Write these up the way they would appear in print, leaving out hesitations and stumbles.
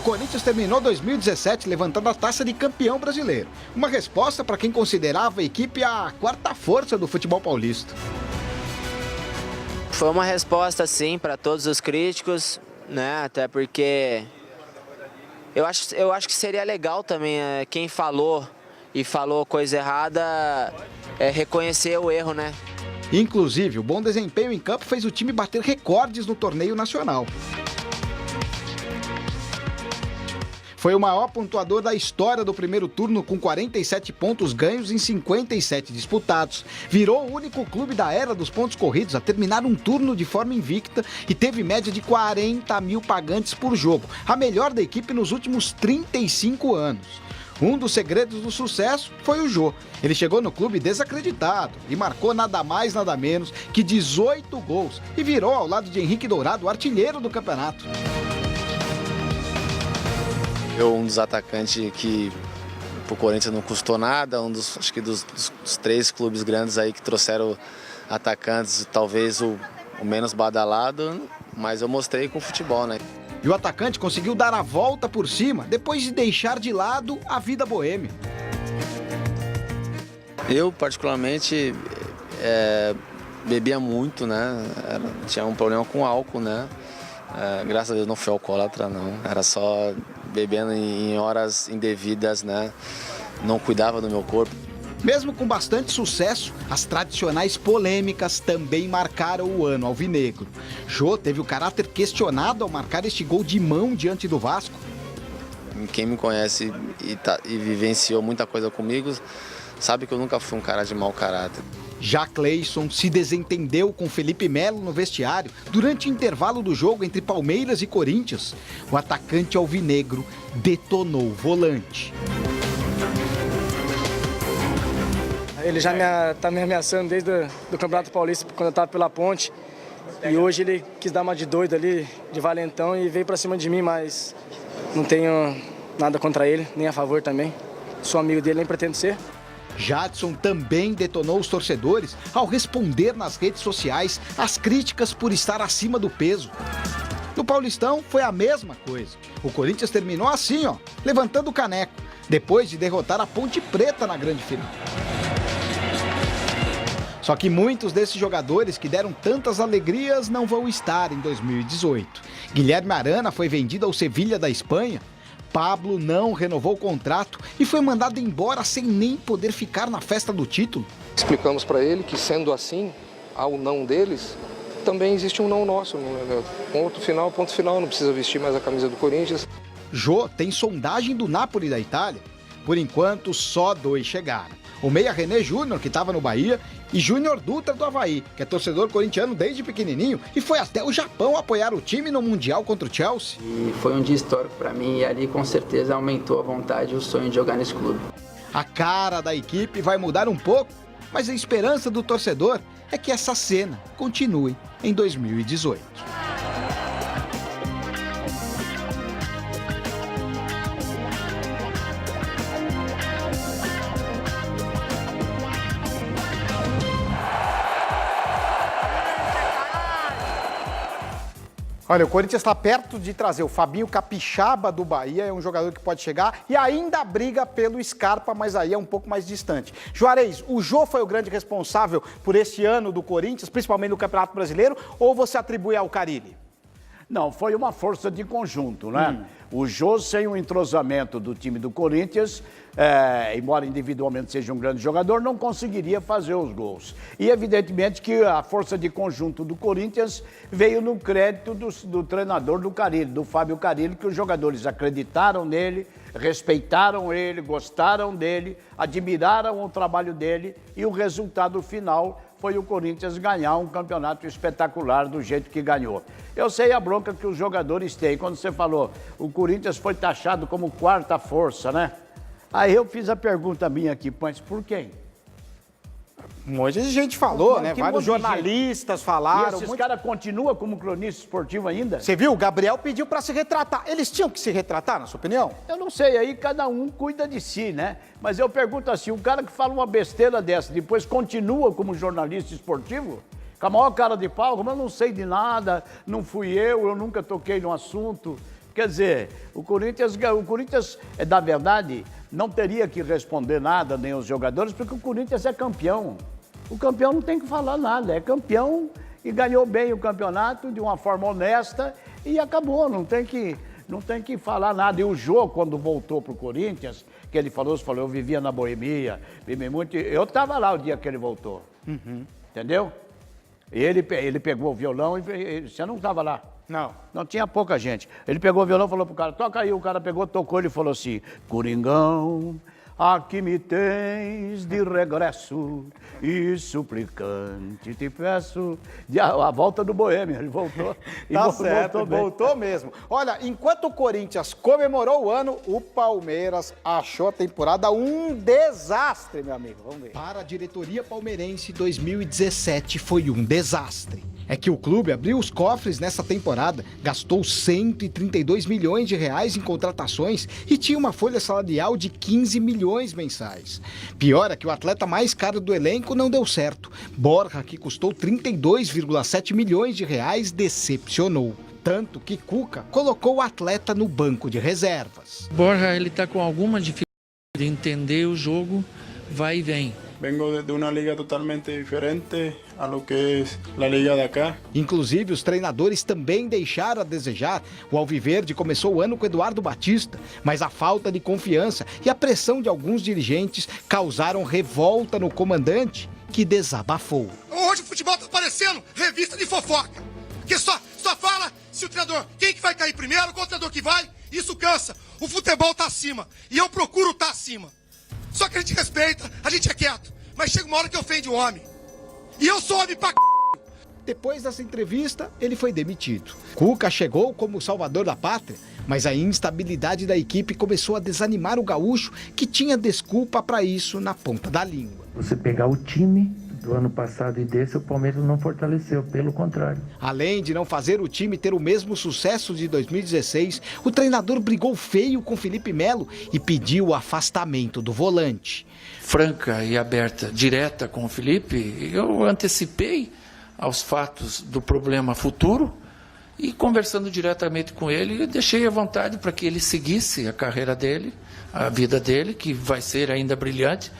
Corinthians terminou 2017 levantando a taça de campeão brasileiro. Uma resposta para quem considerava a equipe a quarta força do futebol paulista. Foi uma resposta, sim, para todos os críticos, né? Até porque eu acho que seria legal também quem falou e falou coisa errada reconhecer o erro, né? Inclusive, o bom desempenho em campo fez o time bater recordes no torneio nacional. Foi o maior pontuador da história do primeiro turno, com 47 pontos ganhos em 57 disputados. Virou o único clube da era dos pontos corridos a terminar um turno de forma invicta e teve média de 40 mil pagantes por jogo, a melhor da equipe nos últimos 35 anos. Um dos segredos do sucesso foi o Jô. Ele chegou no clube desacreditado e marcou nada mais, nada menos que 18 gols e virou, ao lado de Henrique Dourado, o artilheiro do campeonato. Um dos atacantes que pro Corinthians não custou nada, acho que dos 3 clubes grandes aí que trouxeram atacantes, talvez o menos badalado, mas eu mostrei com o futebol, né? E o atacante conseguiu dar a volta por cima depois de deixar de lado a vida boêmia. Eu, particularmente, bebia muito, né? Tinha um problema com álcool, né? Graças a Deus não fui alcoólatra, não. Era só bebendo em horas indevidas, né? Não cuidava do meu corpo. Mesmo com bastante sucesso, as tradicionais polêmicas também marcaram o ano alvinegro. Jô teve o caráter questionado ao marcar este gol de mão diante do Vasco. Quem me conhece e vivenciou muita coisa comigo, sabe que eu nunca fui um cara de mau caráter. Já Cleison se desentendeu com Felipe Melo no vestiário durante o intervalo do jogo entre Palmeiras e Corinthians. O atacante alvinegro detonou o volante. Ele já tá me ameaçando desde o Campeonato Paulista, quando eu estava pela ponte. E hoje ele quis dar uma de doido ali, de valentão, e veio para cima de mim, mas não tenho nada contra ele, nem a favor também. Sou amigo dele, nem pretendo ser. Jadson também detonou os torcedores ao responder nas redes sociais às críticas por estar acima do peso. No Paulistão foi a mesma coisa. O Corinthians terminou assim, levantando o caneco, depois de derrotar a Ponte Preta na grande final. Só que muitos desses jogadores que deram tantas alegrias não vão estar em 2018. Guilherme Arana foi vendido ao Sevilha da Espanha. Pablo não renovou o contrato e foi mandado embora sem nem poder ficar na festa do título. Explicamos para ele que, sendo assim, ao não deles, também existe um não nosso. Ponto final, não precisa vestir mais a camisa do Corinthians. Jô tem sondagem do Napoli da Itália. Por enquanto, só 2 chegaram. O meia René Júnior, que estava no Bahia, e Júnior Dutra do Avaí, que é torcedor corintiano desde pequenininho e foi até o Japão apoiar o time no Mundial contra o Chelsea. E foi um dia histórico para mim e ali com certeza aumentou a vontade e o sonho de jogar nesse clube. A cara da equipe vai mudar um pouco, mas a esperança do torcedor é que essa cena continue em 2018. Olha, o Corinthians está perto de trazer o Fabinho Capixaba do Bahia, é um jogador que pode chegar e ainda briga pelo Scarpa, mas aí é um pouco mais distante. Juarez, o Jô foi o grande responsável por esse ano do Corinthians, principalmente no Campeonato Brasileiro, ou você atribui ao Carille? Não, foi uma força de conjunto, né? O Jô, sem o entrosamento do time do Corinthians, embora individualmente seja um grande jogador, não conseguiria fazer os gols. E evidentemente que a força de conjunto do Corinthians veio no crédito do treinador do Carille, do Fábio Carille, que os jogadores acreditaram nele, respeitaram ele, gostaram dele, admiraram o trabalho dele e o resultado final foi o Corinthians ganhar um campeonato espetacular do jeito que ganhou. Eu sei a bronca que os jogadores têm. Quando você falou, o Corinthians foi taxado como quarta força, né? Aí eu fiz a pergunta minha aqui, mas por quem? Muita gente falou, né? Vários jornalistas falaram. E esses caras continuam como cronista esportivo ainda? Você viu? O Gabriel pediu para se retratar. Eles tinham que se retratar, na sua opinião? Eu não sei, aí cada um cuida de si, né? Mas eu pergunto assim, o cara que fala uma besteira dessa, depois continua como jornalista esportivo? Com a maior cara de pau, como eu não sei de nada, não fui eu nunca toquei no assunto. Quer dizer, o Corinthians, na verdade, não teria que responder nada, nem os jogadores, porque o Corinthians é campeão. O campeão não tem que falar nada, é campeão e ganhou bem o campeonato de uma forma honesta e acabou, não tem que falar nada. E o Jô, quando voltou para o Corinthians, que ele falou, eu vivia na Boemia, vivi muito, eu estava lá o dia que ele voltou, entendeu? E ele pegou o violão e você não estava lá. Não tinha pouca gente. Ele pegou o violão e falou pro cara, toca aí. O cara pegou, tocou, ele falou assim, Coringão, aqui me tens de regresso e suplicante te peço. A volta do Boêmio, ele voltou. Tá certo, voltou mesmo. Olha, enquanto o Corinthians comemorou o ano, o Palmeiras achou a temporada um desastre, meu amigo. Vamos ver. Para a diretoria palmeirense, 2017 foi um desastre. É que o clube abriu os cofres nessa temporada, gastou 132 milhões de reais em contratações e tinha uma folha salarial de 15 milhões mensais. Pior é que o atleta mais caro do elenco não deu certo. Borja, que custou 32,7 milhões de reais, decepcionou. Tanto que Cuca colocou o atleta no banco de reservas. Borja, ele está com alguma dificuldade de entender o jogo, vai e vem. Vengo de uma liga totalmente diferente a lo que é a liga de acá. Inclusive, os treinadores também deixaram a desejar. O Alviverde começou o ano com Eduardo Batista, mas a falta de confiança e a pressão de alguns dirigentes causaram revolta no comandante, que desabafou. Hoje o futebol tá parecendo revista de fofoca, que só fala se o treinador, quem que vai cair primeiro, qual o treinador que vai, isso cansa. O futebol tá acima e eu procuro estar acima. Só que a gente respeita, a gente é quieto, mas chega uma hora que ofende o homem. E eu sou homem pra c... Depois dessa entrevista, ele foi demitido. Cuca chegou como salvador da pátria, mas a instabilidade da equipe começou a desanimar o gaúcho, que tinha desculpa para isso na ponta da língua. Você pegar o time do ano passado e desse, o Palmeiras não fortaleceu, pelo contrário. Além de não fazer o time ter o mesmo sucesso de 2016, o treinador brigou feio com Felipe Melo e pediu o afastamento do volante. Franca e aberta, direta com o Felipe, eu antecipei aos fatos do problema futuro e, conversando diretamente com ele, eu deixei à vontade para que ele seguisse a carreira dele, a vida dele, que vai ser ainda brilhante,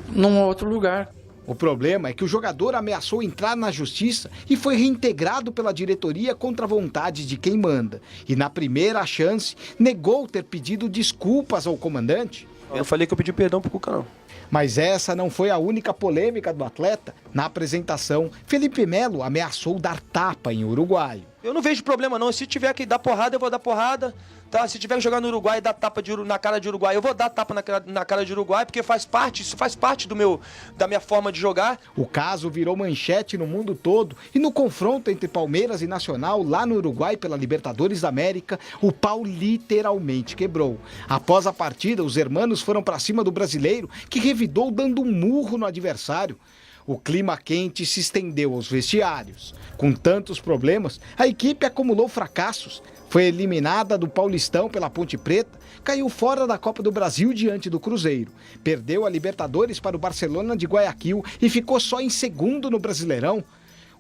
num outro lugar. O problema é que o jogador ameaçou entrar na justiça e foi reintegrado pela diretoria contra a vontade de quem manda. E na primeira chance, negou ter pedido desculpas ao comandante. Eu não falei que eu pedi perdão pro Cuca, não. Mas essa não foi a única polêmica do atleta. Na apresentação, Felipe Melo ameaçou dar tapa em uruguaio. Eu não vejo problema não, se tiver que dar porrada, eu vou dar porrada, tá? Se tiver que jogar no Uruguai e dar tapa na cara de Uruguai, eu vou dar tapa na cara de Uruguai, porque isso faz parte da minha forma de jogar. O caso virou manchete no mundo todo e no confronto entre Palmeiras e Nacional lá no Uruguai pela Libertadores da América, o pau literalmente quebrou. Após a partida, os hermanos foram para cima do brasileiro, que revidou dando um murro no adversário. O clima quente se estendeu aos vestiários. Com tantos problemas, a equipe acumulou fracassos. Foi eliminada do Paulistão pela Ponte Preta, caiu fora da Copa do Brasil diante do Cruzeiro, perdeu a Libertadores para o Barcelona de Guayaquil e ficou só em segundo no Brasileirão.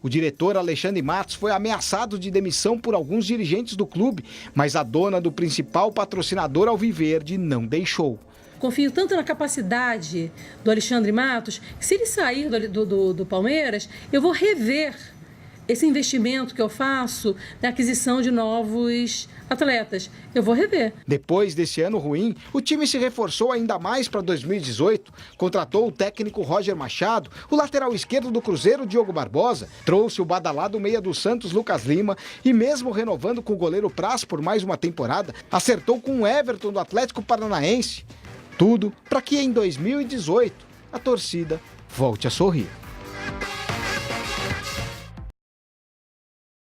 O diretor Alexandre Matos foi ameaçado de demissão por alguns dirigentes do clube, mas a dona do principal patrocinador alviverde não deixou. Confio tanto na capacidade do Alexandre Matos, que se ele sair do Palmeiras, eu vou rever esse investimento que eu faço na aquisição de novos atletas. Eu vou rever. Depois desse ano ruim, o time se reforçou ainda mais para 2018. Contratou o técnico Roger Machado, o lateral esquerdo do Cruzeiro, Diogo Barbosa, trouxe o badalado meia do Santos, Lucas Lima, e mesmo renovando com o goleiro Praz por mais uma temporada, acertou com o Everton do Atlético Paranaense. Tudo para que em 2018 a torcida volte a sorrir.